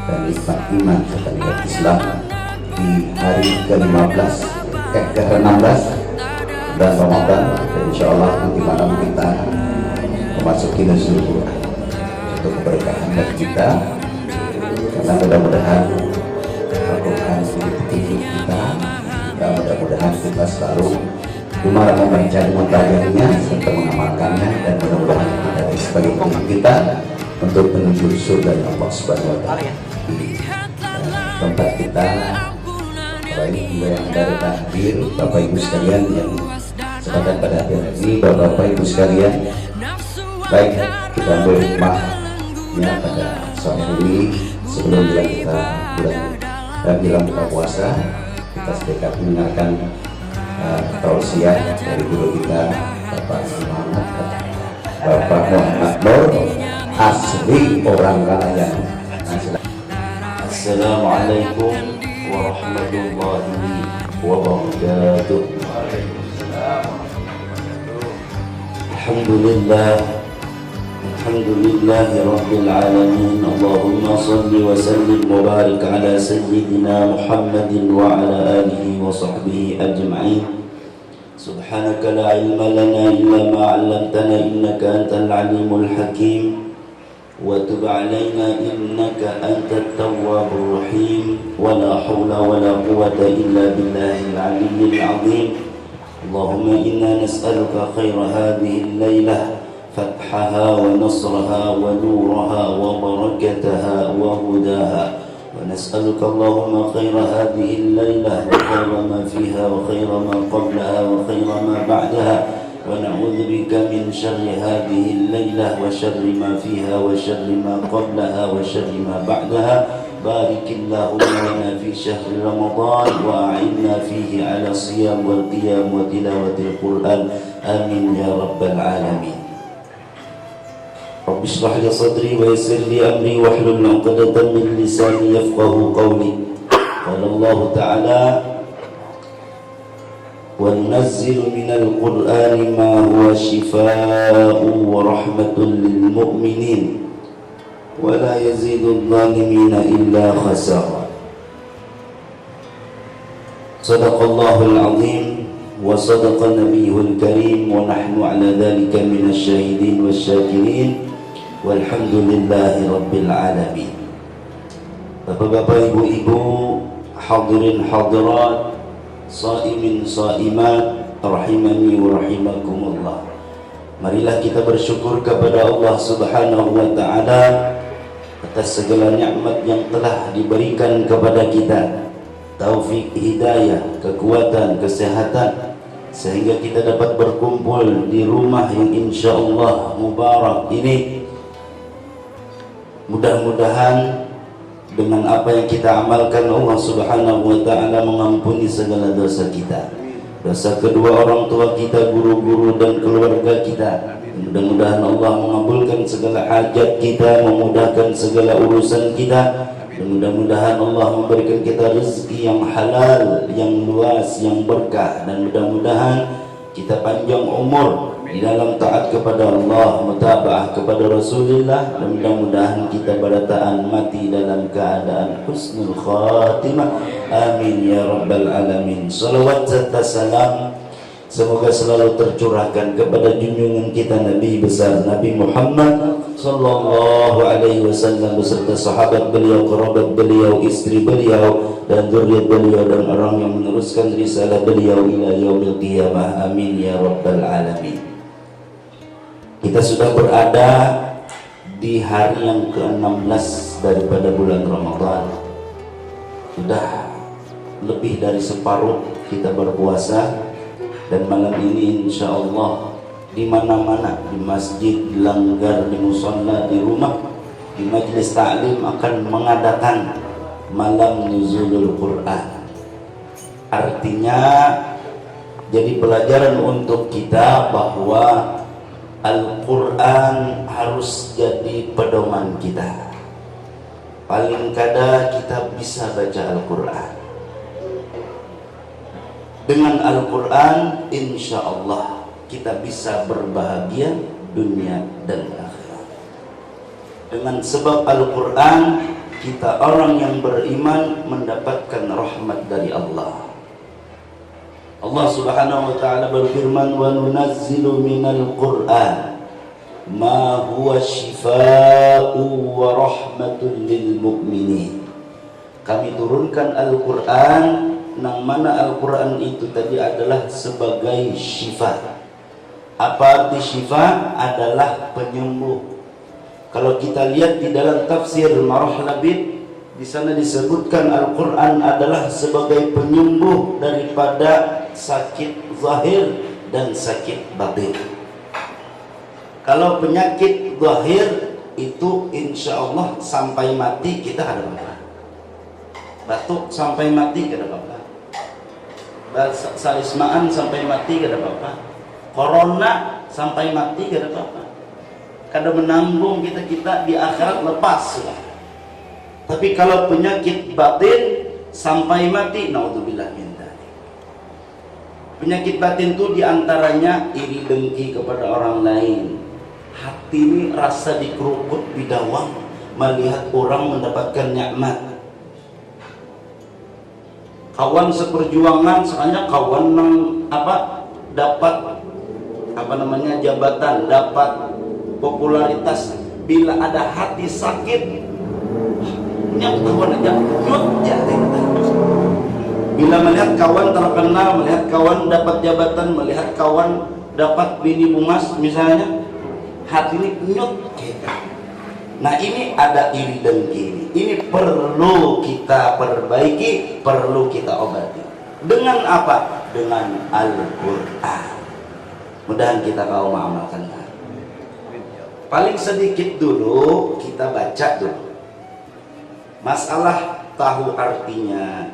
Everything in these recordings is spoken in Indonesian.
dan nikmat iman serta nikmat Islam di hari ke-15 ke-16 dan Ramadan. Dan insya Allah nanti malam kita memasuki Nuzul Quran untuk keberkahan bagi kita, karena mudah-mudahan Al-Quran di kita, dan mudah-mudahan kita selalu gemar membaca dan mempelajarinya serta mengamalkannya, dan mudah-mudahan kita sebagai umat kita untuk menuju surga Allah Subhanahu wa Ta'ala. Tempat kita baik juga yang dari takdir, Bapak Ibu sekalian yang sepakat pada akhir ini, Bapak Ibu sekalian, baik kita ambil hikmahnya pada sore ini sebelum bilang buka puasa. Kita sedekat mendengarkan tausiah dari guru kita Bapak Muhammad Nur, asli orang Kalayan. Assalamualaikum warahmatullahi wabarakatuh. Alhamdulillahi rabbil alamin. Allahumma salli wa sallim wa barik ala sayyidina Muhammadin wa ala alihi wa sahbihi ajma'in. Subhanaka la ilma lana illa ma 'allamtana innaka antal alimul hakim. Wa tub 'alaina innaka antat tawwabur rahim. Wa la hawla wa la quwwata illa billahil 'aliyyil 'azim. Allahumma inna nas'aluka khaira hadhihi al-lailah, فتحها ونصرها ونورها وبركتها وهداها، ونسألك اللهم خير هذه الليلة وخير ما فيها وخير ما قبلها وخير ما بعدها، ونعوذ بك من شر هذه الليلة وشر ما فيها وشر ما قبلها وشر ما بعدها. بارك اللهم لنا في شهر رمضان وأعنا فيه على الصيام والقيام وتلاوة القرآن، آمين يا رب العالمين. رب اشرح لي صدري ويسر لي أمري واحلل عقدة من لساني يفقهوا قولي. قال الله تعالى: وننزل من القرآن ما هو شفاء ورحمة للمؤمنين ولا يزيد الظالمين إلا خسارا. صدق الله العظيم وصدق نبيه الكريم ونحن على ذلك من الشاهدين والشاكرين walhamdulillahi rabbil alamin. Bapak-bapak, ibu-ibu, hadirin hadirat, saimin saimat, rahimani wa rahimakumullah. Marilah kita bersyukur kepada Allah Subhanahu wa ta'ala atas segala nikmat yang telah diberikan kepada kita, taufik, hidayah, kekuatan, kesehatan, sehingga kita dapat berkumpul di rumah yang insyaallah mubarak ini. Mudah-mudahan dengan apa yang kita amalkan, Allah Subhanahu wa ta'ala mengampuni segala dosa kita, dosa kedua orang tua kita, guru-guru dan keluarga kita. Mudah-mudahan Allah mengabulkan segala hajat kita, memudahkan segala urusan kita. Mudah-mudahan Allah memberikan kita rezeki yang halal, yang luas, yang berkah. Dan mudah-mudahan kita panjang umur di dalam taat kepada Allah, mutabaah kepada Rasulullah, dan mudah-mudahan kita berataan mati dalam keadaan husnul khatimah, amin ya rabbal alamin. Salawat serta salam semoga selalu tercurahkan kepada junjungan kita Nabi besar Nabi Muhammad sallallahu alaihi wasallam beserta sahabat beliau, kerabat beliau, istri beliau, dan zuriat beliau, dan orang yang meneruskan risalah beliau ila yaumil qiyamah, amin ya rabbal alamin. Kita sudah berada di hari yang ke-16 daripada bulan Ramadan. Sudah lebih dari separuh kita berpuasa, dan malam ini insya Allah di mana-mana, di masjid, di langgar, di musalla, di rumah, di majelis ta'lim akan mengadakan malam nuzulul Quran. Artinya jadi pelajaran untuk kita bahwa Al-Quran harus jadi pedoman kita. Paling kada kita bisa baca Al-Quran. Dengan Al-Quran insya Allah kita bisa berbahagia dunia dan akhirat. Dengan sebab Al-Quran kita orang yang beriman mendapatkan rahmat dari Allah. Allah Subhanahu wa taala berfirman, "Wa nunazzilu minal Qur'an ma huwa shifaa'u wa rahmatun lil mu'minin." Kami turunkan Al-Qur'an, yang mana Al-Qur'an itu tadi adalah sebagai syifa. Apa arti syifa? Adalah penyembuh. Kalau kita lihat di dalam tafsir Marah Labid, di sana disebutkan Al-Quran adalah sebagai penyembuh daripada sakit zahir dan sakit batin. Kalau penyakit zahir itu insya Allah sampai mati kita ada apa-apa. Batuk sampai mati kita ada apa-apa. Salismaan sampai mati kita ada apa-apa. Corona sampai mati kita ada apa-apa. Kada menanggung kita di akhirat lepas sudah. Tapi kalau penyakit batin sampai mati, naudzubillah min dzalik. Penyakit batin itu diantaranya iri dengki kepada orang lain. Hati ini rasa dikerukut bidawang melihat orang mendapatkan nikmat. Kawan seperjuangan, soalnya kawan yang dapat jabatan, dapat popularitas, bila ada hati sakit yang kawan aja nyut jatuh. Bila melihat kawan terkenal, melihat kawan dapat jabatan, melihat kawan dapat bini bungas misalnya, hati ini nyut kita. Nah ini ada iri dengki, ini perlu kita perbaiki, perlu kita obati. Dengan apa? Dengan Al-Quran. Mudahan kita kau mengamalkannya. Paling sedikit dulu kita baca dulu. Masalah tahu artinya,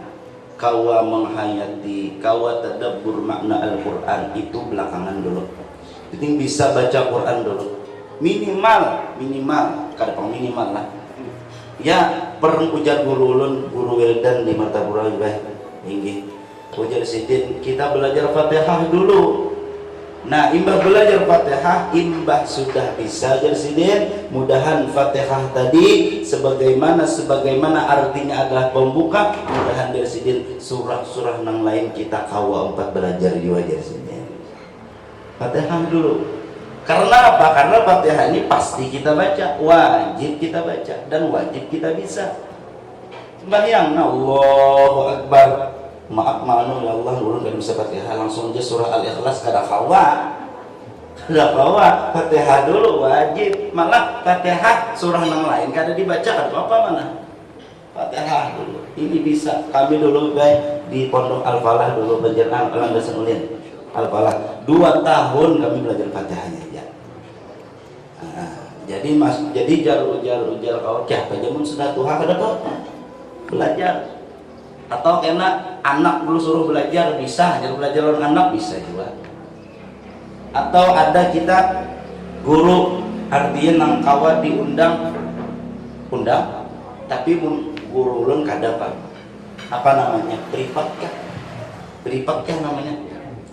kawa menghayati, kawa tadabbur makna Al-Quran itu belakangan dulu. Jadi bisa baca Quran dulu. Minimal, kada pang minimal lah. Ya, perlu ujar guru ulun, guru Wildan di Martapura juga tinggi. Ujar sidin, kita belajar Fatihah dulu. Nah, imbah belajar Fatihah, imbah sudah bisa Sidin, mudahan Fatihah tadi sebagaimana artinya adalah pembuka, mudahan Sidin surah-surah yang lain kita kawa empat belajar juga Sidin. Fatihah dulu. Karena apa? Karena Fatihah ini pasti kita baca, wajib kita baca dan wajib kita bisa. Sembahyang, Allahu Akbar. Maaf ya Allah, ulun kada bisa Fatihah, langsung aja surah Al-Ikhlas kada kawa. Fatihah dulu wajib. Malah Fatihah surah yang lain kada dibaca kada apa mana. Fatihah dulu. Ini bisa. Kami dulu guys di Pondok Al-Falah dulu belajar Al-Andasan Ulin. Al-Falah 2 tahun kami belajar Fatihahnya ya. Jadi jar kau cah pajamun sudah tuha kada kau belajar. Atau kena anak dulu suruh belajar bisa, jadi belajar orang anak bisa juga. Atau ada kita guru artinya nang kawa diundang tapi guru ulun kada apa namanya privat kah namanya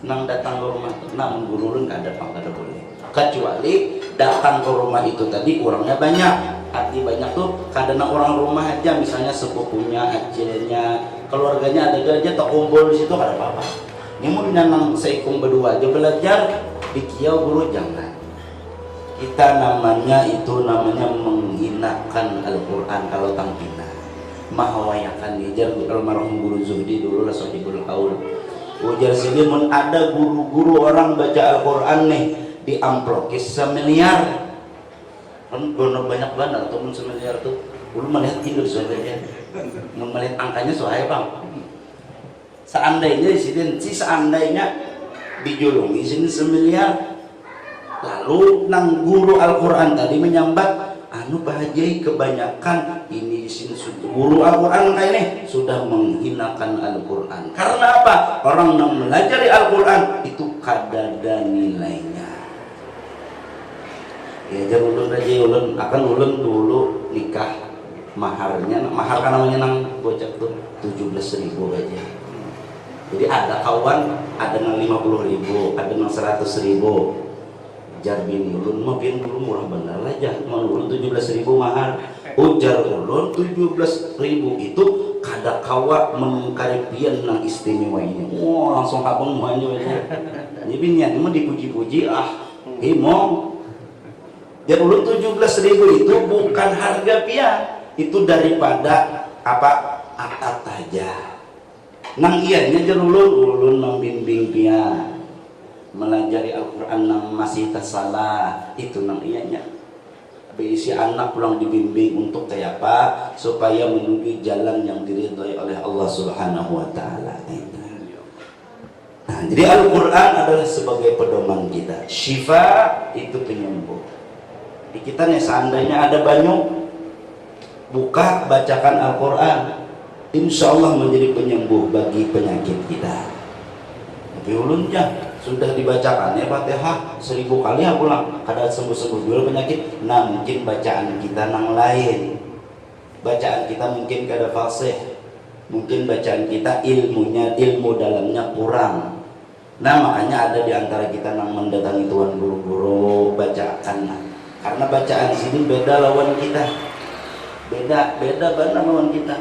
nang datang ke rumah namun guru ulun kada boleh, kecuali datang ke rumah itu tadi orangnya banyak. Arti banyak tuh kadang orang rumah aja, misalnya sepupunya, acilnya, keluarganya ada aja tak kumpul di situ kada apa-apa. Namun yang seikung berdua aja belajar di kiau guru jangan. Kita namanya menghinakan Al-Quran kalau tangkina. Mahawayakan dijar almarhum guru Zuhdi dulu lah Sohibul Haul. Ujar sini mun ada guru-guru orang baca Al-Quran nih di amplokis 1 miliar. Kan banyak banget atau mun 1 miliar tuh belum melihat induk sebenarnya, melihat angkanya soalnya bang. Seandainya seandainya dijulungi sini 1 miliar, lalu nang guru Al-Quran tadi menyambat, bahajai kebanyakan ini di sini guru Al-Quran kayak ini sudah menghinakan Al-Quran. Karena apa? Orang yang belajar Al-Quran itu kada ada nilainya. Ya aja ulun akan ulun dulu nikah mahar kan namanya nang bocah tuh 17.000 aja. Jadi ada kawan ada nang 50.000, ada nang 100.000. jar bini ulun mah bini ulun murah bener lah jah, ulun 17.000 mahar. Ujar ulun 17.000 itu kada kawa menungkari pian nang istimewa ini. Wah langsung abang banyak aja. Jadi binian mah dipuji-puji himong. Jar ulun 17.000 itu bukan harga pian, itu daripada akad aja. Nang ianya jar ulun membimbing pian melajari Al-Quran nang masih tersalah, itu nang ianya. Berisi anak pulang dibimbing untuk kayak apa, supaya menuju jalan yang diridhai oleh Allah Subhanahu wa taala. Nah, jadi Al-Quran adalah sebagai pedoman kita. Syifa itu penyembuh. Di kita nih seandainya ada banyu, buka bacakan Al-Quran, insya Allah menjadi penyembuh bagi penyakit kita. Tapi ulunnya sudah dibacakan ya Fatihah 1000 kali ya pulang kada sembuh-sembuh dulu penyakit. Nah mungkin bacaan kita nang lain, bacaan kita mungkin kada fasih, mungkin bacaan kita ilmu dalamnya kurang. Nah makanya ada di antara kita nang mendatangi tuan guru-guru bacakan, karena bacaan sini beda lawan kita, beda benar lawan kita.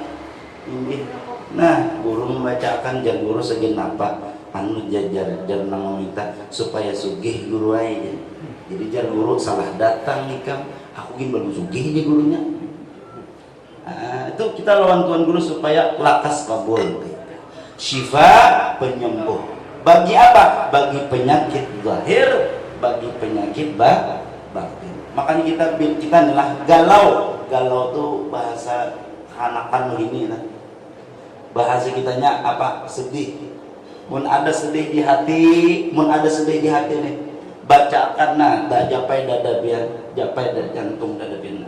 Nah guru membacakan jangan guru segenapa anu jajar nang minta supaya sugih guru aja. Jadi jar guru salah datang nikam, aku gini baru sugih dia gurunya. Itu kita lawan tuan guru supaya lakas kabul. Syifa penyembuh. Bagi apa? Bagi penyakit zahir, bagi penyakit batin. Makanya kita adalah galau. Galau tuh bahasa kanakan ini lah. Bahasa kitanya apa? Sedih. Mun ada sedih di hati nih, bacakan japai dada biar japai jantung dada biar.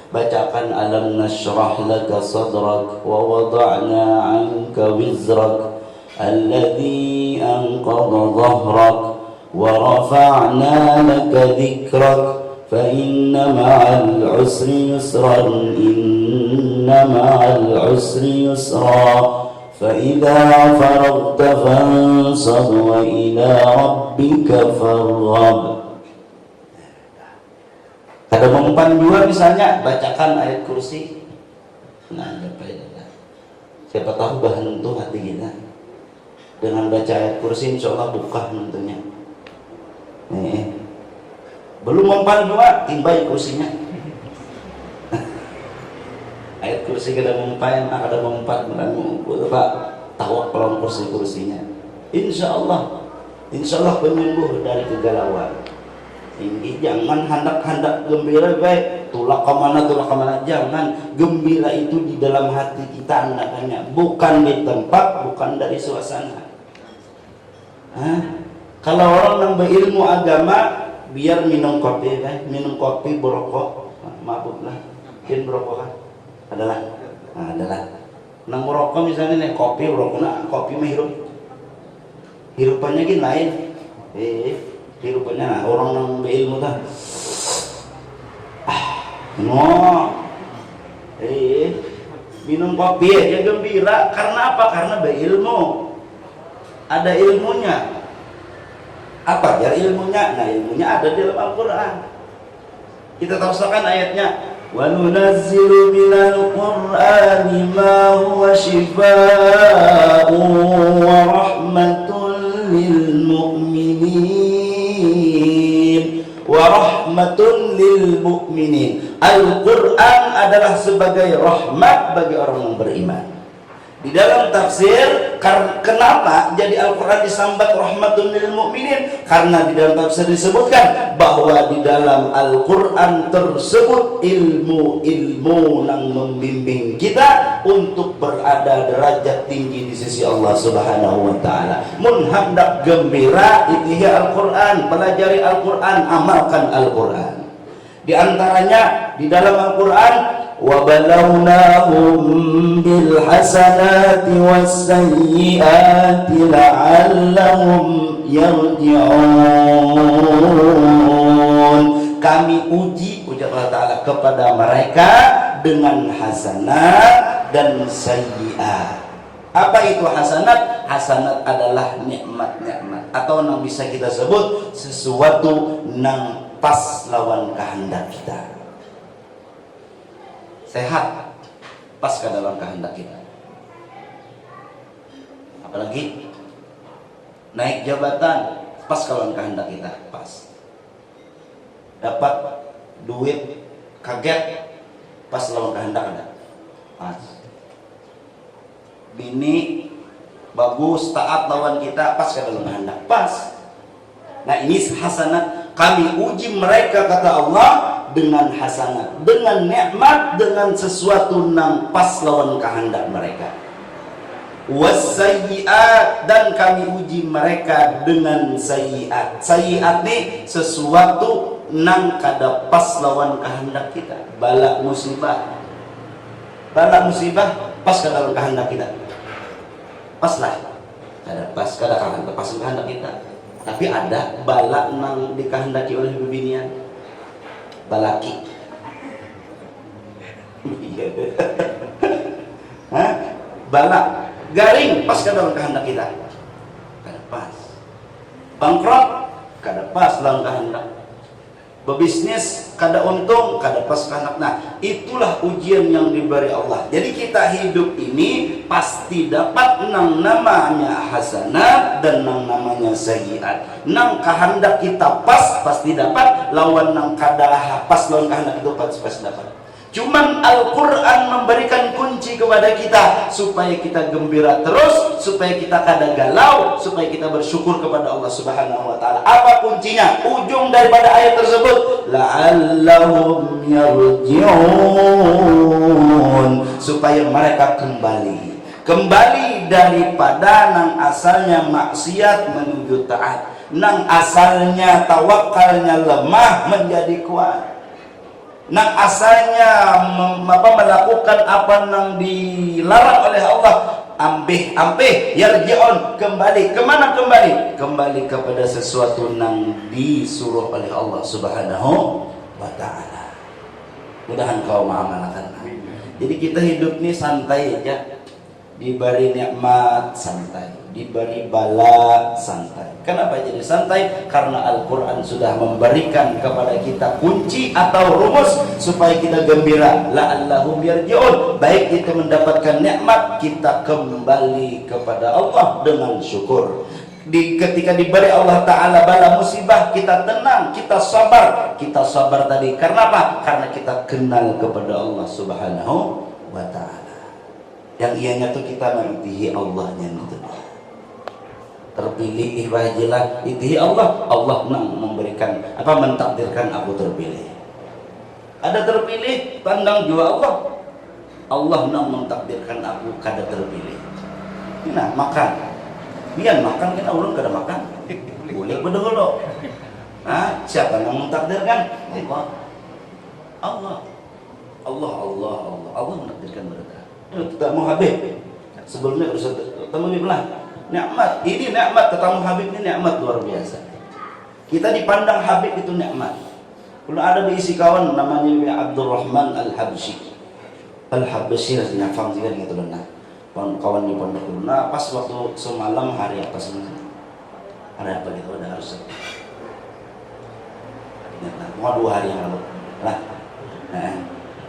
Bacakan alam nashrah laka sadrak wa wada'na 'anka wizrak alladhi anqadha dhahrak wa rafa'na laka dhikrak fa inna ma'al usri yusran inna ma'al usri yusra فَإِذَا فَرَغْتَ فَانْصَبْ وَإِلَى رَبِّكَ فَارْغَب. Kada mempan juga misalnya bacakan ayat kursi. Nah, siapa tahu bahan untuk hati kita. Dengan baca ayat kursi insya Allah buka tentunya. Belum mempan juga timbai kursinya. Ayat kursi kada mempan, kada mempan Pak tahu pelong kursinya. Insya Allah penyembuh dari kegalauan. Ini jangan hendak gembira baik tulak kemana jangan. Gembira itu di dalam hati kita hendaknya, bukan di tempat, bukan dari suasana. Kalau orang yang berilmu agama biar minum kopi berokok, mabuklah, bikin berokokan adalah nang merokok misalnya nih kopi merokok kopi mah hirupannya gini lain hirupannya orang nang berilmu dah minum kopi aja gembira karena apa? Karena berilmu, ada ilmunya. Apa jar ilmunya? Nah ilmunya ada di dalam Al-Quran. Kita tafsirkan ayatnya. وَنُنَزِّلُ مِنَ الْقُرْآنِ مَا هُوَ شِفَاءٌ وَرَحْمَةٌ لِلْمُؤْمِنِينَ وَرَحْمَةٌ لِلْمُؤْمِنِينَ. Al-Quran adalah sebagai rahmat bagi orang yang beriman. Di dalam tafsir, kenapa jadi Al-Quran disambat rahmatun lil mu'minin? Karena di dalam tafsir disebutkan bahwa di dalam Al-Quran tersebut ilmu yang membimbing kita untuk berada derajat tinggi di sisi Allah Subhanahu wa taala. Mun hendak gembira itihi Al-Quran, pelajari Al-Quran, amalkan Al-Quran. Di antaranya di dalam Al-Quran وَبَلَوْنَاهُمْ بِالْحَسَنَاتِ وَالسَّيِّئَاتِ لَعَلَّهُمْ يَرْجِعُونَ. Kami uji ujar Allah Ta'ala kepada mereka dengan hasanat dan sayyi'at. Apa itu hasanat? Hasanat adalah nikmat-nikmat. atau nang bisa kita sebut sesuatu nang pas lawan kehendak kita. Sehat pas ke dalam kehendak kita. Apalagi naik jabatan pas ke dalam kehendak kita, pas. Dapat duit kaget pas lawan kehendak ada, pas. Bini bagus taat lawan kita pas ke dalam kehendak, pas. Nah ini hasanat, kami uji mereka kata Allah dengan hasanat, dengan nikmat, dengan sesuatu nang pas lawan kehendak mereka. Wasayyiat, dan kami uji mereka dengan sayyiat. Sayyiat ni sesuatu nang kada pas lawan kehendak kita. Bala musibah, bala musibah pas ke dalam kehendak kita, pas lah, kada pas, kada kehendak pas kehendak kita. Tapi ada bala nang dikehendaki oleh bebinian, balaki. Hah? Bala garing pas ke dalam kehendak kita, kada pas. Bangkrut kada pas dalam kehendak. Bebisnis kada untung, kada pas kehendak. Nah, itulah ujian yang diberi Allah. Jadi kita hidup ini pasti dapat nang namanya hasanat dan nang namanya sayyiat. Nang kehendak kita pas pasti dapat, lawan nang kada pas lawan kehendak itu pasti dapat. Cuman Al-Quran memberikan kunci kepada kita supaya kita gembira terus, supaya kita kada galau, supaya kita bersyukur kepada Allah Subhanahu wa taala. Apa kuncinya? Ujung daripada ayat tersebut, la'allahum yarji'un, supaya mereka kembali daripada nang asalnya maksiat menuju taat, nang asalnya tawakalnya lemah menjadi kuat, nang asalnya melakukan apa nang dilarang oleh Allah, ampih yarji'un, kembali kemana? Kembali kepada sesuatu nang disuruh oleh Allah Subhanahu wa ta'ala. Mudahan kau mengamalkan. Jadi kita hidup ni santai aja, diberi nikmat santai, diberi bala santai. Kenapa jadi santai? Karena Al-Quran sudah memberikan kepada kita kunci atau rumus supaya kita gembira. La'allahum yarji'un, baik itu mendapatkan nikmat, kita kembali kepada Allah dengan syukur. Ketika diberi Allah Ta'ala bala musibah, kita tenang, kita sabar tadi. Karena apa? Karena kita kenal kepada Allah Subhanahu wa ta'ala, yang ianya tuh kita mengikuti Allahnya itu. Terpilih ihwajilah itihi Allah nang memberikan apa, mentakdirkan aku terpilih. Ada terpilih pandang jua Allah nang mentakdirkan aku kada terpilih. Nah makan, biar makan kita ulun kada makan, boleh bedolo. Nah, siapa nang mentakdirkan? Allah mentakdirkan mereka. Kita mau habib sebelumnya harus ketemu bilang nikmat, ini nikmat ketemu Habib, ini nikmat luar biasa. Kita dipandang Habib itu nikmat. Kalau ada diisi kawan namanya Abdurrahman Al-Habsyi, nyafang juga gitu loh. Nah, kawan di pondok dulu. Nah, pas waktu semalam hari apa sebenarnya? Hari apa gitu, ada harus. Mau 2 hari yang lalu. Nah,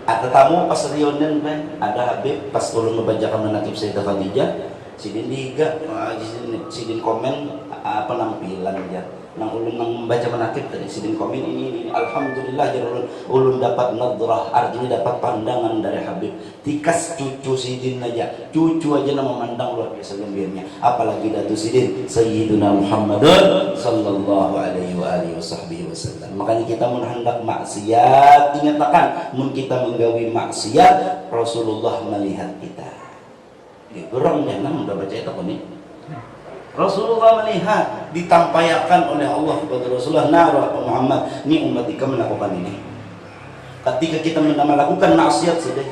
ada tamu pas reunion ada Habib pas ulun membacakan manaqib Sayyidah Khadijah. Sidin diga, sidin komen penampilan aja. Nang ulun nang membaca manaqib tadi sidin komen ini alhamdulillah ya ulun dapat nadrah, artinya dapat pandangan dari Habib. Tikas cucu sidin aja, cucu aja nama memandang luar biasa gembiranya. Apalagi datu sidin Sayyiduna Muhammadun sallallahu alaihi wa alihi wasallam. Makanya kita mun hendak maksiat, ingatkan mun kita menggawi maksiat, Rasulullah melihat kita. Orang jangan udah baca itu nih. Rasulullah melihat, ditampaykan oleh Allah kepada Rasulullah, "Nara Muhammad, ini umat kamu melakukan ini." Ketika kita melakukan maksiat sudah,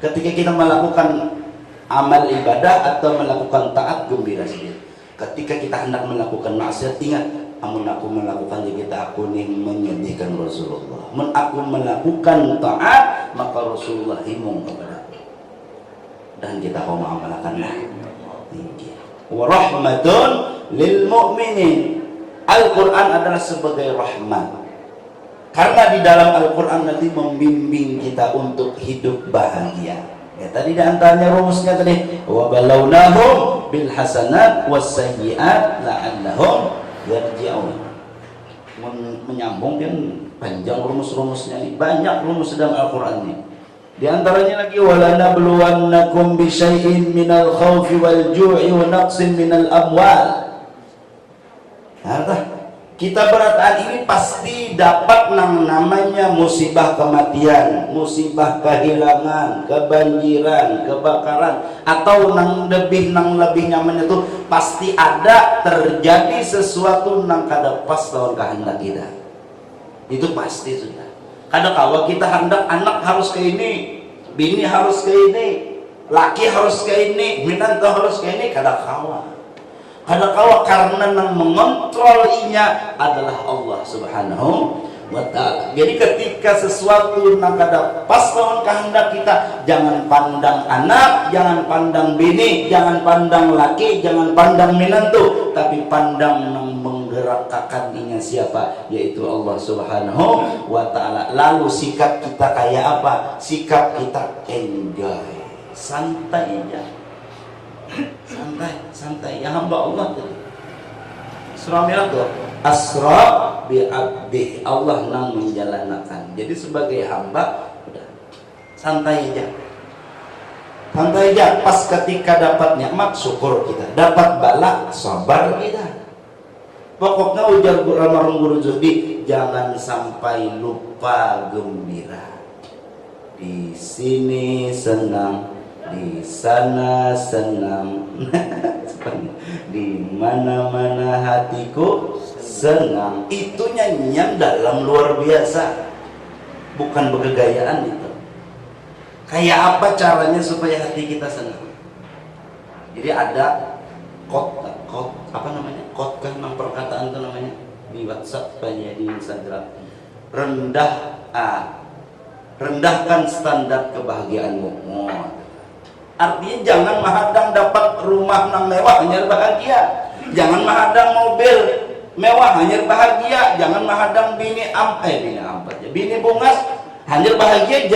ketika kita melakukan amal ibadah atau melakukan taat, gembira saja. Ketika kita hendak melakukan maksiat, ingat, amun aku melakukan kita aku nih menyedihkan Rasulullah. Mun aku melakukan taat, maka Rasulullah himung kepada dan kita mau mengamalkanlah. Wa rahmatun lil mu'minin. Al-Quran adalah sebagai rahmat, karena di dalam Al-Quran nanti membimbing kita untuk hidup bahagia. Ya, tadi di antaranya rumusnya tadi, wa balawnahum bil hasanat was sayyiat la'allahum yarji'un. Menyambung kan panjang rumus-rumusnya ini, banyak rumus dalam Al-Quran ini. Di antaranya lagi, walanabluwannakum bisyai'in minal khawfi wal ju'i wa naqsin minal amwal. Kita berataan ini pasti dapat namanya musibah kematian, musibah kehilangan, kebanjiran, kebakaran, atau nang lebih nyaman itu pasti ada terjadi sesuatu nang kada pas lawan kehendak kita. Itu pasti sudah. Kadang kala kita hendak anak harus ke ini, bini harus ke ini, laki harus ke ini, minantu harus ke ini, kadang kala karena yang mengontrol inya adalah Allah Subhanahu wa ta'ala. Jadi ketika sesuatu yang kada pas lawan kehendak kita, jangan pandang anak, jangan pandang bini, jangan pandang laki, jangan pandang minantu, tapi pandang yang menggerakkan inya siapa, yaitu Allah Subhanahu wa ta'ala. Lalu sikap kita kayak apa? Sikap kita enjoy, santai aja, santai ya hamba Allah tadi. Surah Mirah tuh asra bi abdi, Allah nang menjalankan. Jadi sebagai hamba udah santai aja. Pas ketika dapat nikmat syukur kita, dapat bala sabar kita. Pokoknya ujar almarhum Guru Zuhdi, jangan sampai lupa gembira. Di sini senang, di sana senang, di mana-mana hatiku senang. Itu nyanyian dalam luar biasa, bukan bergegayaan itu. Kayak apa caranya supaya hati kita senang? Jadi ada apa namanya? Kan perkataan itu namanya di WhatsApp, banyak di Instagram. Rendahkan standar kebahagiaanmu. Artinya jangan mahadang dapat rumah nang mewah hanya bahagia, jangan mahadang mobil mewah hanya bahagia, jangan mahadang bini bungas hanya bahagia,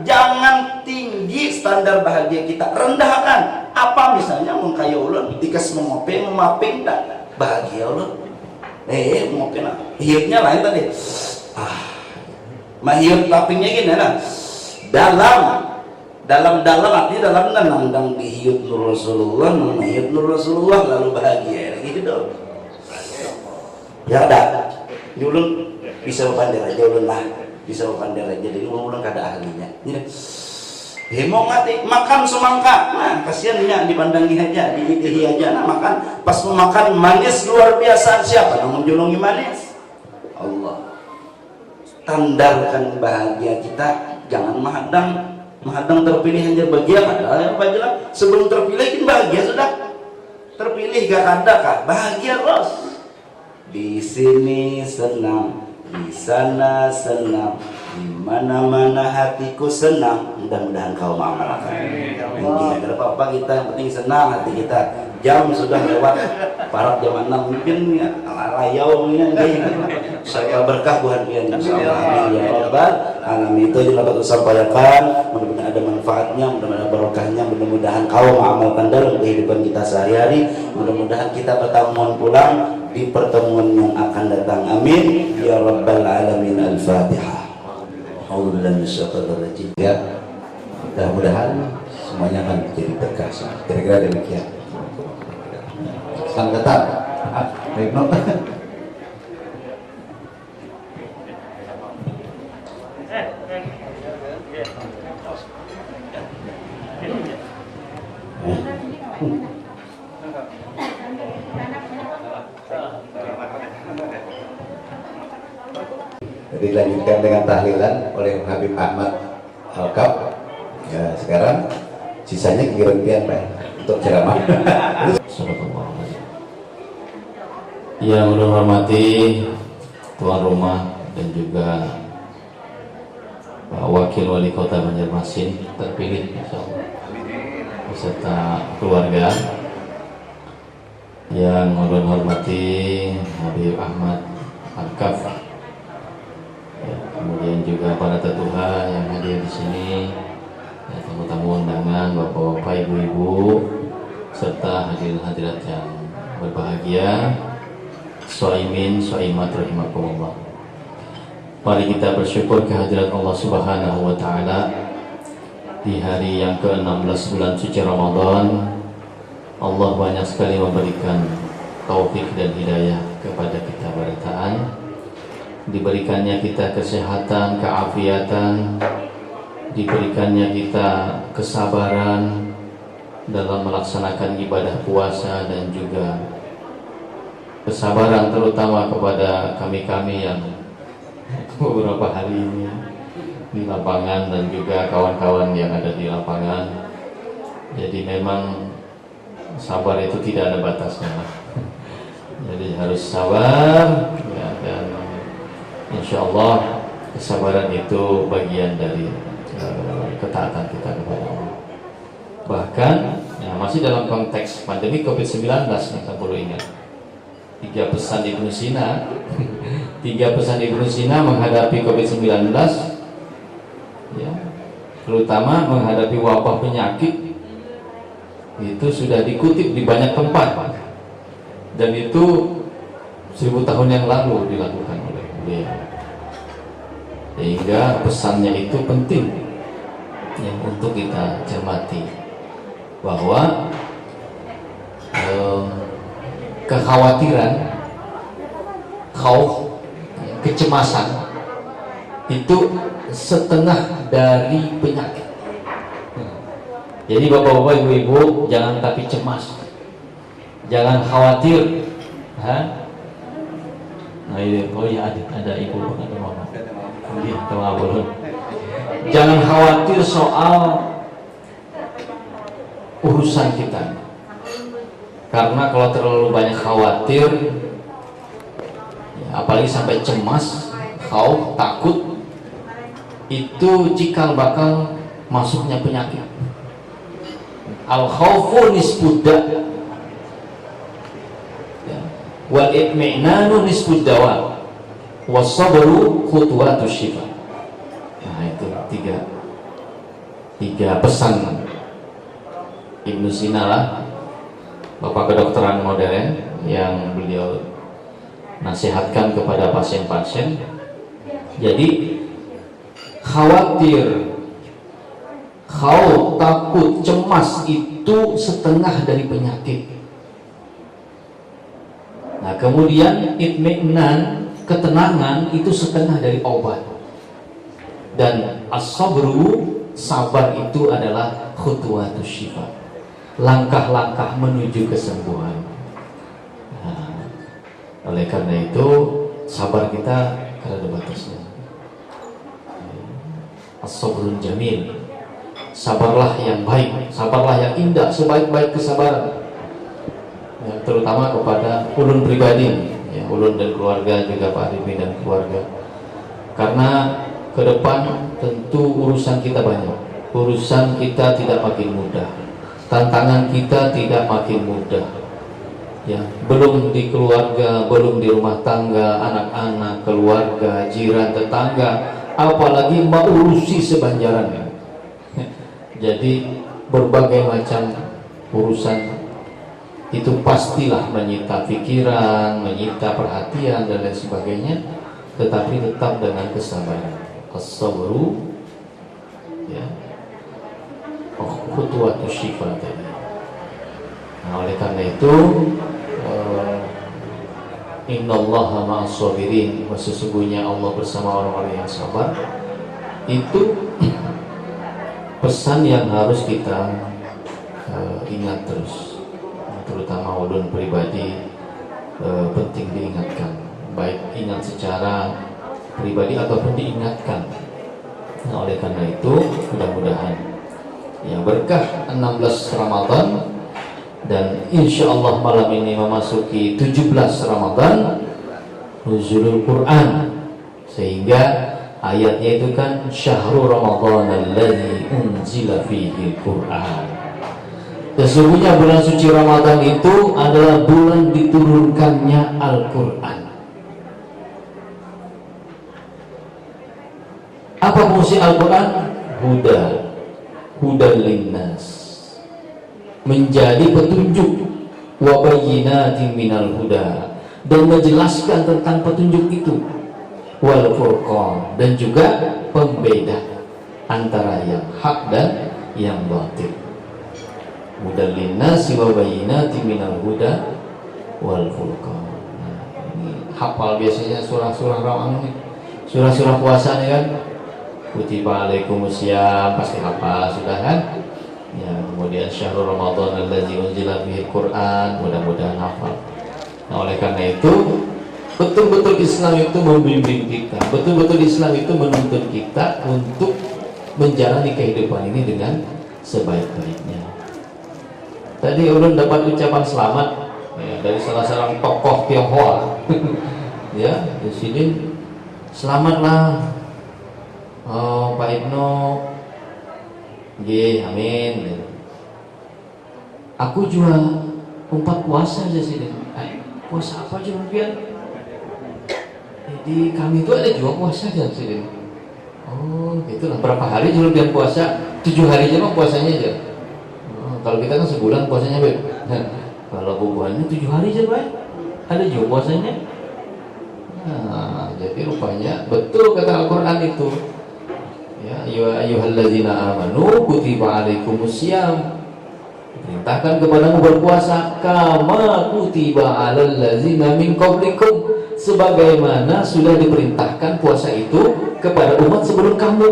jangan tinggi standar bahagia kita, rendahkan. Apa misalnya mengkaya ulun dikas memaping tak bahagia ulun, mungkin hiupnya lain tadi, mahiup lapingnya gini lah. Dalam artinya dalam nandang dihiup Nur Rasulullah, menghiyup Nur Rasulullah lalu bahagia gitu dong. Ya ada, ulun bisa pandai aja ulun lah, bisa pandai aja. Jadi ulun kada ahlinya. Jadi mau ngati makan semangka, nah kasiannya dipandangi aja, diidihi aja. Nah makan, pas makan manis luar biasa, siapa yang menjulungi manis? Allah. Tandarkan bahagia kita. Jangan mahadang terpilih hanya bahagia, ada yang sebelum terpilih kan bahagia sudah. Terpilih gak ada kah? Bahagia terus. Di sini senang, di sana senang, di mana-mana hatiku senang. Mudah-mudahan kau mengamalkan. Mungkin ada apa-apa kita, yang penting senang hati kita. Jam sudah lewat, parat jam 6 mungkin ya, layau ini saya berkah buat kalian insyaallah. Amin ya rabbal alamin. Itu yang dapat saya sampaikan, mudah-mudahan ada manfaatnya, mudah-mudahan ada barokahnya, mudah-mudahan kau mengamalkan dalam kehidupan kita sehari-hari, mudah-mudahan kita pertemuan pulang di pertemuan yang akan datang. Amin ya rabbal alamin. Al-Fatihah. A'udzubillahi minasyaitonir rajim. Ya, mudah-mudahan semuanya akan jadi berkah. Kira-kira demikian. Sangkatan, baik no. Dilanjutkan dengan tahlilan oleh Habib Ahmad Al-Kab. Ya, sekarang sisanya kirim-kirim Pak untuk ceramah. Yang menghormati tuan rumah dan juga Pak Wakil Wali Kota Banjarmasin terpilih, insyaallah serta keluarga. Yang ulun hormati Habib Ahmad Al-Kaf, ya, kemudian juga para tetuha yang hadir di sini, ya, tamu-tamu undangan, bapak-bapak, ibu-ibu, serta hadirin-hadirat yang berbahagia, shaimin, shaimat rahimakumullah. Mari kita bersyukur kehadirat Allah Subhanahu wa taala di hari yang ke-16 bulan suci Ramadan. Allah banyak sekali memberikan taufik dan hidayah kepada kita beritaan. Diberikannya kita kesehatan, keafiatan, diberikannya kita kesabaran dalam melaksanakan ibadah puasa, dan juga kesabaran terutama kepada kami-kami yang beberapa hari ini di lapangan dan juga kawan-kawan yang ada di lapangan. Jadi memang sabar itu tidak ada batasnya, jadi harus sabar, ya, dan insya Allah kesabaran itu bagian dari ketaatan kita kepada Allah. Bahkan ya, masih dalam konteks pandemi COVID-19 kita perlu ingat 3 pesan Ibnu Sina 3 pesan Ibnu Sina menghadapi COVID-19, ya, terutama menghadapi wabah penyakit, itu sudah dikutip di banyak tempat, dan itu 1000 tahun yang lalu dilakukan oleh beliau, sehingga pesannya itu penting yang untuk kita cermati, bahwa kekhawatiran, khauf, kecemasan itu setengah dari penyakit. Jadi bapak-bapak, ibu-ibu, jangan tapi cemas, jangan khawatir. Nah ini, oh ya, ada ibu, ada mama, iya, jangan khawatir soal urusan kita, karena kalau terlalu banyak khawatir, ya, apalagi sampai cemas, khauf, takut, itu cikal bakal masuknya penyakit. Al-khawfu nisbudda, wal itmi'nanu nisbud dawa, was sabru khutwatus syifa. Nah itu tiga pesan Ibnu Sina lah, bapak kedokteran modern, yang beliau nasihatkan kepada pasien-pasien. Jadi khawatir, khauf, takut, cemas itu setengah dari penyakit. Nah kemudian itmi'nan, ketenangan, itu setengah dari obat. Dan as-sabru, sabar, itu adalah khutwatus syifa, langkah-langkah menuju kesembuhan. Nah, oleh karena itu sabar kita ada batasnya. As-sabrul jamil, sabarlah yang baik, sabarlah yang indah, sebaik-baik kesabaran, ya, terutama kepada ulun pribadi, ya, ulun dan keluarga, juga Pak Arifin dan keluarga. Karena ke depan tentu urusan kita banyak, urusan kita tidak makin mudah, tantangan kita tidak makin mudah, ya, belum di keluarga, belum di rumah tangga, anak-anak, keluarga, jiran, tetangga, apalagi mengurusi sebanjaran. Jadi berbagai macam urusan itu pastilah menyita pikiran, menyita perhatian dan lain sebagainya, tetapi tetap dengan kesabaran. As-sabru, ya, khutwatus syifa tadi. Nah, oleh karena itu innallaha ma'as sabirin, sesungguhnya Allah bersama orang-orang yang sabar. Itu pesan yang harus kita ingat terus, terutama ulun pribadi, penting diingatkan, baik ingat secara pribadi ataupun diingatkan. Nah, oleh karena itu mudah-mudahan ya berkah 16 Ramadan, dan insya Allah malam ini memasuki 17 Ramadan, nuzulul Quran, sehingga ayatnya itu kan syahrul Ramadan alladzi unzila fihi Quran. Sesungguhnya bulan suci Ramadan itu adalah bulan diturunkannya Al-Quran. Apa fungsi Al-Quran? Hudan linnas, menjadi petunjuk, wa bayyinatin minal huda, dan menjelaskan tentang petunjuk itu, wal furqan, dan juga pembeda antara yang hak dan yang batil. Hudan linnas wa bayyinatin minal huda wal furqan. Nah, ini hafal biasanya surah-surah Ramadan ini, surah-surah puasa nih kan. Kutiba alaikumusiyam pasti hafal sudah kan? Ya, kemudian syahrul Ramadan allazi unzila fihi Quran, mudah-mudahan hafal. Nah, oleh karena itu betul-betul Islam itu membimbing kita, betul-betul Islam itu menuntun kita untuk menjalani kehidupan ini dengan sebaik-baiknya. Tadi ulun dapat ucapan selamat ya, dari salah seorang tokoh Tionghoa. Ya, di sini selamatlah. Oh, Pak Ibnu, nggih, amin. Aku juga umpat puasa aja sini. Puasa apa aja mungkin? Jadi kami itu ada juga puasa aja sini. Oh, gitulah. Berapa hari juga dia puasa? 7 hari aja mah puasanya aja. Oh, kalau kita kan sebulan puasanya beb. Kalau bubuhannya 7 hari aja Pak. Ada juga puasanya. Nah, jadi rupanya betul kata Al-Quran itu. Ya, ayyuhalladzina amanu kutiba alaikumusiyam, perintahkan kepadamu berpuasa kama kutiba alal ladzina min qablikum, sebagaimana sudah diperintahkan puasa itu kepada umat sebelum kamu.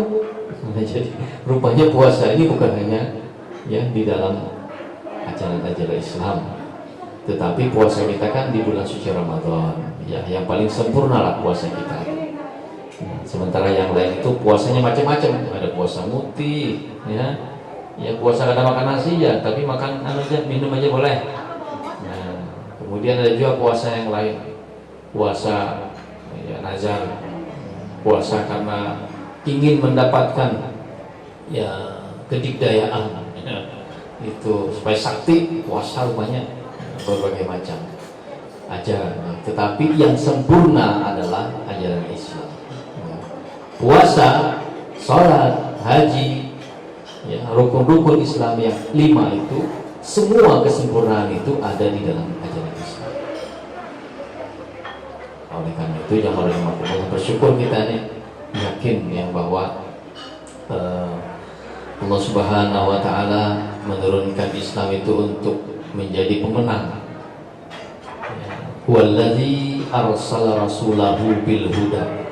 Nah, jadi rupanya puasa ini bukan hanya ya di dalam ajaran-ajaran Islam, tetapi puasa kita kan di bulan suci Ramadan ya, yang paling sempurna lah puasa kita. Sementara yang lain itu puasanya macam-macam, ada puasa muti, ya puasa kada makan nasi ya, tapi makan aja, minum aja boleh. Nah, kemudian ada juga puasa yang lain, puasa ya nazar, puasa karena ingin mendapatkan ya kedikdayaan, ya, itu supaya sakti, puasa rupanya berbagai macam ajaran. Tetapi yang sempurna adalah ajaran Islam. Puasa, sholat, haji, ya, rukun-rukun Islam yang 5 itu, semua kesempurnaan itu ada di dalam ajaran Islam. Oleh karena itu jangan lupa bersyukur kita nih, yakin yang bahwa Allah Subhanahu wa Ta'ala menurunkan Islam itu untuk menjadi pemenang. Huwallazi arsala rasulahu bil huda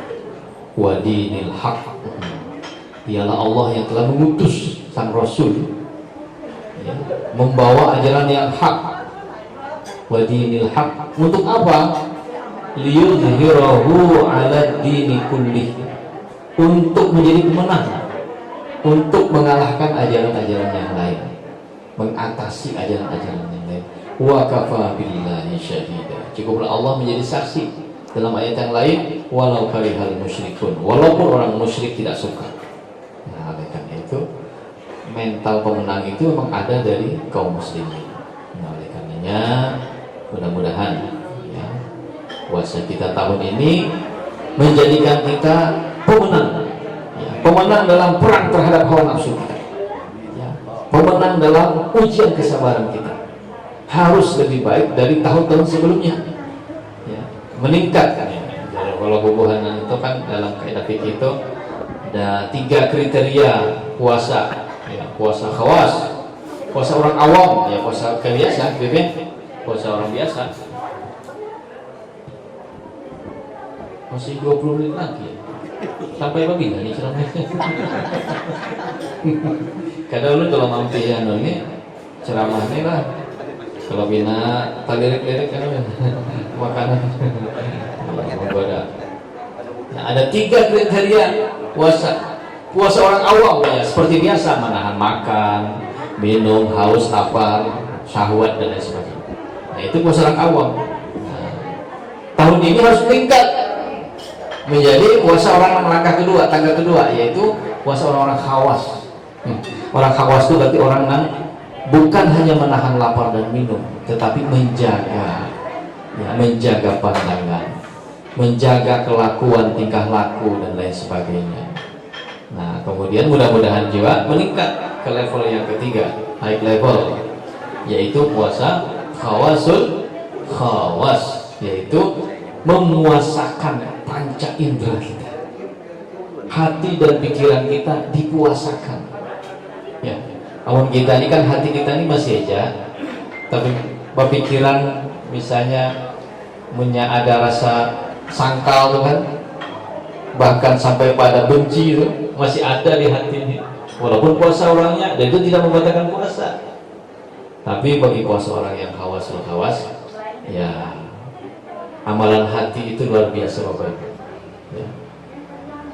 wa dinil haq. Dialah Allah yang telah mengutus sang Rasul ya, membawa ajaran yang hak, wa dinil haq. Untuk apa? Liyudhhirahu ala dini kullih, untuk menjadi pemenang, untuk mengalahkan ajaran-ajaran yang lain, mengatasi ajaran-ajaran yang lain. Wa kafa billahi syahida, cukuplah Allah menjadi saksi. Dalam ayat yang lain, walau karihal musyrikun, walaupun orang musyrik tidak suka. Nah, oleh karena itu mental pemenang itu memang ada dari kaum muslimin. Nah, oleh karenanya mudah-mudahan ya, puasa kita tahun ini menjadikan kita pemenang ya, pemenang dalam perang terhadap hawa nafsu kita ya, pemenang dalam ujian kesabaran kita. Harus lebih baik dari tahun-tahun sebelumnya ya, meningkat ya. Kalau hubungan itu kan dalam kaidah fikih itu ada 3 kriteria puasa ya, puasa khawas, puasa orang awam ya, puasa biasa gitu, puasa orang biasa. Masih 20 menit lagi ya. Sampai pagi nih ceramahnya. Kadang lu kalau mampir ya ini ceramahnya lah, kalau bina lirik-lirik kan makanan. Nah, ada 3 kriteria puasa. Puasa orang awam ya, seperti biasa menahan makan, minum, haus, lapar, syahwat dan lain sebagainya. Nah, itu puasa orang awam. Nah, tahun ini harus meningkat menjadi puasa orang langkah kedua, tangga kedua, yaitu puasa orang-orang khawas. Orang khawas itu berarti orang yang bukan hanya menahan lapar dan minum, tetapi menjaga, ya, menjaga pandangan, menjaga kelakuan, tingkah laku dan lain sebagainya. Nah, kemudian mudah-mudahan juga meningkat ke level yang ketiga, high level, yaitu puasa khawasul khawas, yaitu memuasakan panca indera kita, hati dan pikiran kita dipuasakan. Ya, namun kita ini kan hati kita ini masih aja, tapi pikiran misalnya ada rasa sangkal tuh kan, bahkan sampai pada benci itu masih ada di hati ini, walaupun puasa orangnya, dan itu tidak membatalkan puasa. Tapi bagi puasa orang yang khawasul khawas, ya, amalan hati itu luar biasa Bapak Ibu. Ya.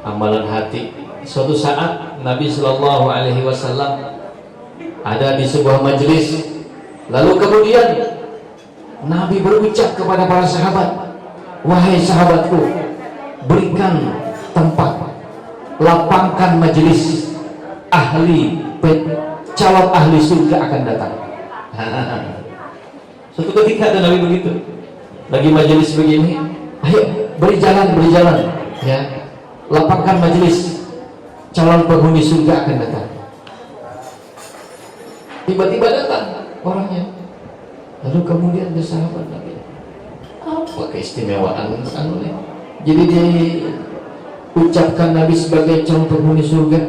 Amalan hati. Suatu saat Nabi Shallallahu Alaihi Wasallam ada di sebuah majelis, lalu kemudian Nabi berucap kepada para sahabat, wahai sahabatku, berikan tempat, lapangkan majelis, calon ahli surga akan datang. Suatu ketika ada Nabi begitu, lagi majelis begini, ayo beri jalan, ya, lapangkan majelis, calon penghuni surga akan datang. Tiba-tiba datang orangnya, lalu kemudian ada sahabat Nabi, apa keistimewaan anunya? Jadi diucapkan Nabi sebagai calon penghuni surga.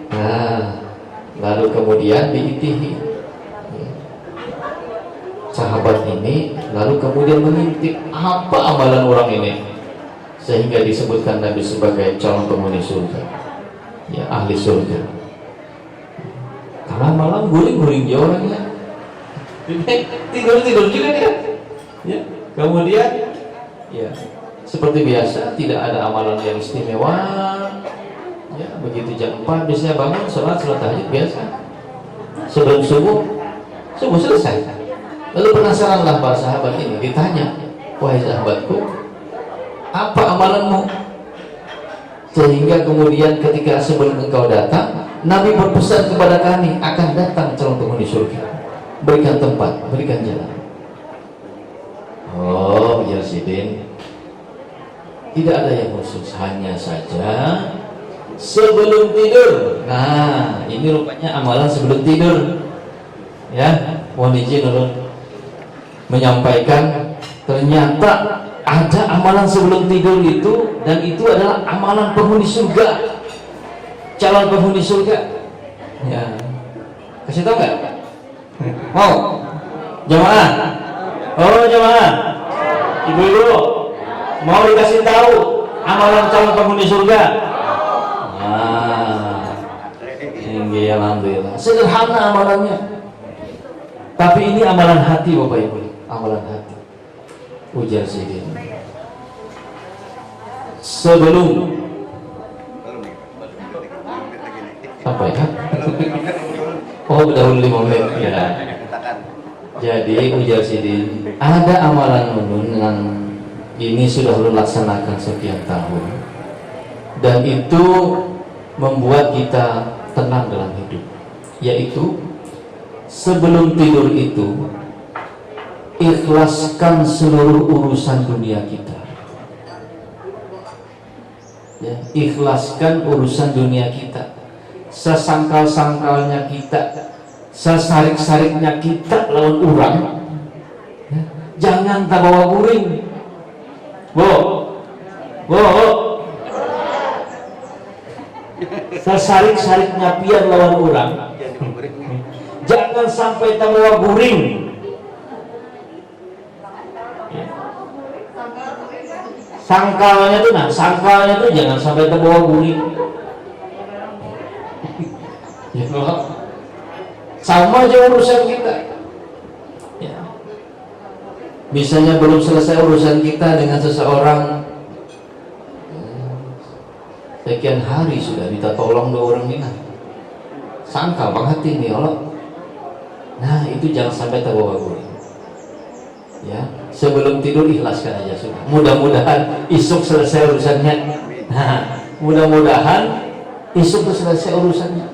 Nah, lalu kemudian diitihi sahabat ini, lalu kemudian mengintip apa amalan orang ini sehingga disebutkan Nabi sebagai calon penghuni surga, ya, ahli surga. Karena malam guling-guling dia orangnya, tidur juga dia, ya. Kemudian, ya, seperti biasa tidak ada amalan yang istimewa, ya. Begitu jam 4 biasanya bangun sholat tahajud biasa, sebelum subuh selesai. Lalu penasaranlah para sahabat ini, ditanya, wahai sahabatku, apa amalanmu? Sehingga kemudian ketika sebelum engkau datang, Nabi berpesan kepada kami, akan datang calon penghuni surga, berikan tempat, berikan jalan. Oh ya Sidin, tidak ada yang khusus, hanya saja sebelum tidur. Nah, ini rupanya amalan sebelum tidur, ya. Mohon izin ulun menyampaikan, ternyata ada amalan sebelum tidur itu, dan itu adalah amalan penghuni surga, calon penghuni surga, ya. Kasih tahu nggak? Mau jamaah? Oh jamaah, ibu-ibu mau dikasih tahu amalan calon penghuni surga? Nah, ini alhamdulillah, sederhana amalannya, tapi ini amalan hati Bapak Ibu, amalan hati. Ujar Sidin, sebelum apa ya? Oh dahulu 5 menit ya. Jadi ujar Sidin, ada amalan yang ini sudah lu laksanakan sekian tahun, dan itu membuat kita tenang dalam hidup, yaitu sebelum tidur itu ikhlaskan seluruh urusan dunia kita, ya, ikhlaskan urusan dunia kita, sesangkal-sangkalnya kita, sesarik-sariknya kita lawan orang, ya. Jangan tak bawa guring, sesarik-sariknya pian lawan orang, jangan sampai tak bawa guring. Sangkalnya tuh jangan sampai terbawa guling. Ya, sama aja urusan kita. Ya. Misalnya belum selesai urusan kita dengan seseorang, sekian hari sudah minta tolong dua orang ini, sangkal banget ini Allah. Nah itu jangan sampai terbawa guling. Ya, sebelum tidur ikhlaskan aja sudah. Mudah-mudahan isuk selesai urusannya. Nah, mudah-mudahan isuk selesai urusannya.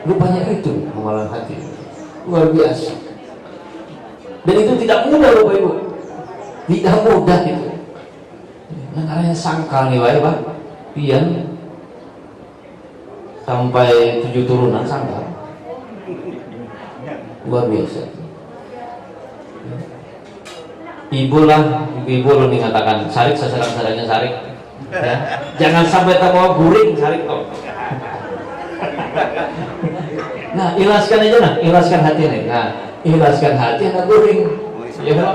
Rupanya itu amalan hati, luar biasa. Dan itu tidak mudah Bapak Ibu, tidak mudah itu. Yang namanya sangkal nih Pak, pian sampai 7 turunan sangkal, luar biasa. Ibu nih mengatakan sarik sasaran-sasarannya sarik, ya. Jangan sampai terbawa guring sarik toh. Nah, ikhlaskan aja nah, ikhlaskan hati nih. Nah, ikhlaskan hati anak guring. Ya Pak.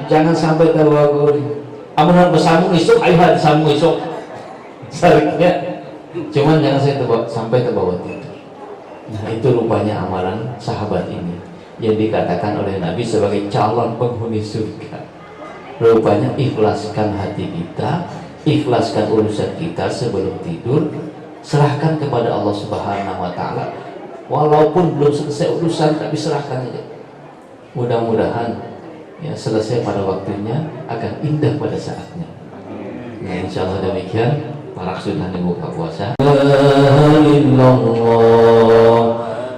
Jangan sampai terbawa guring. Amun bersambung isuk, ayo hati sambung isuk. Sariknya. Cuman jangan sampai terbawa tidur. Nah, itu rupanya amalan sahabat ini yang dikatakan oleh Nabi sebagai calon penghuni surga. Rupanya ikhlaskan hati kita, ikhlaskan urusan kita sebelum tidur, serahkan kepada Allah Subhanahu wa taala. Walaupun belum selesai urusan, tapi serahkan aja. Mudah-mudahan ya selesai pada waktunya, akan indah pada saatnya. Nah, insyaallah demikian para sunnah di buka puasa.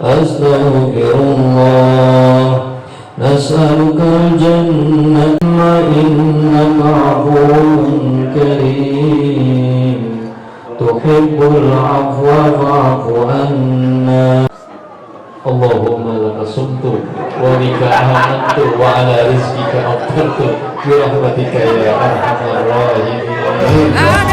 Astaghfirullah, nas'alukal jannah innaka afuwwun karim, tuhibbul afwa fa'fu anna. Allahumma laka sumtu wa bika amantu wa ala rizqika aftartu bi rahmatika ya arhamar rahimin.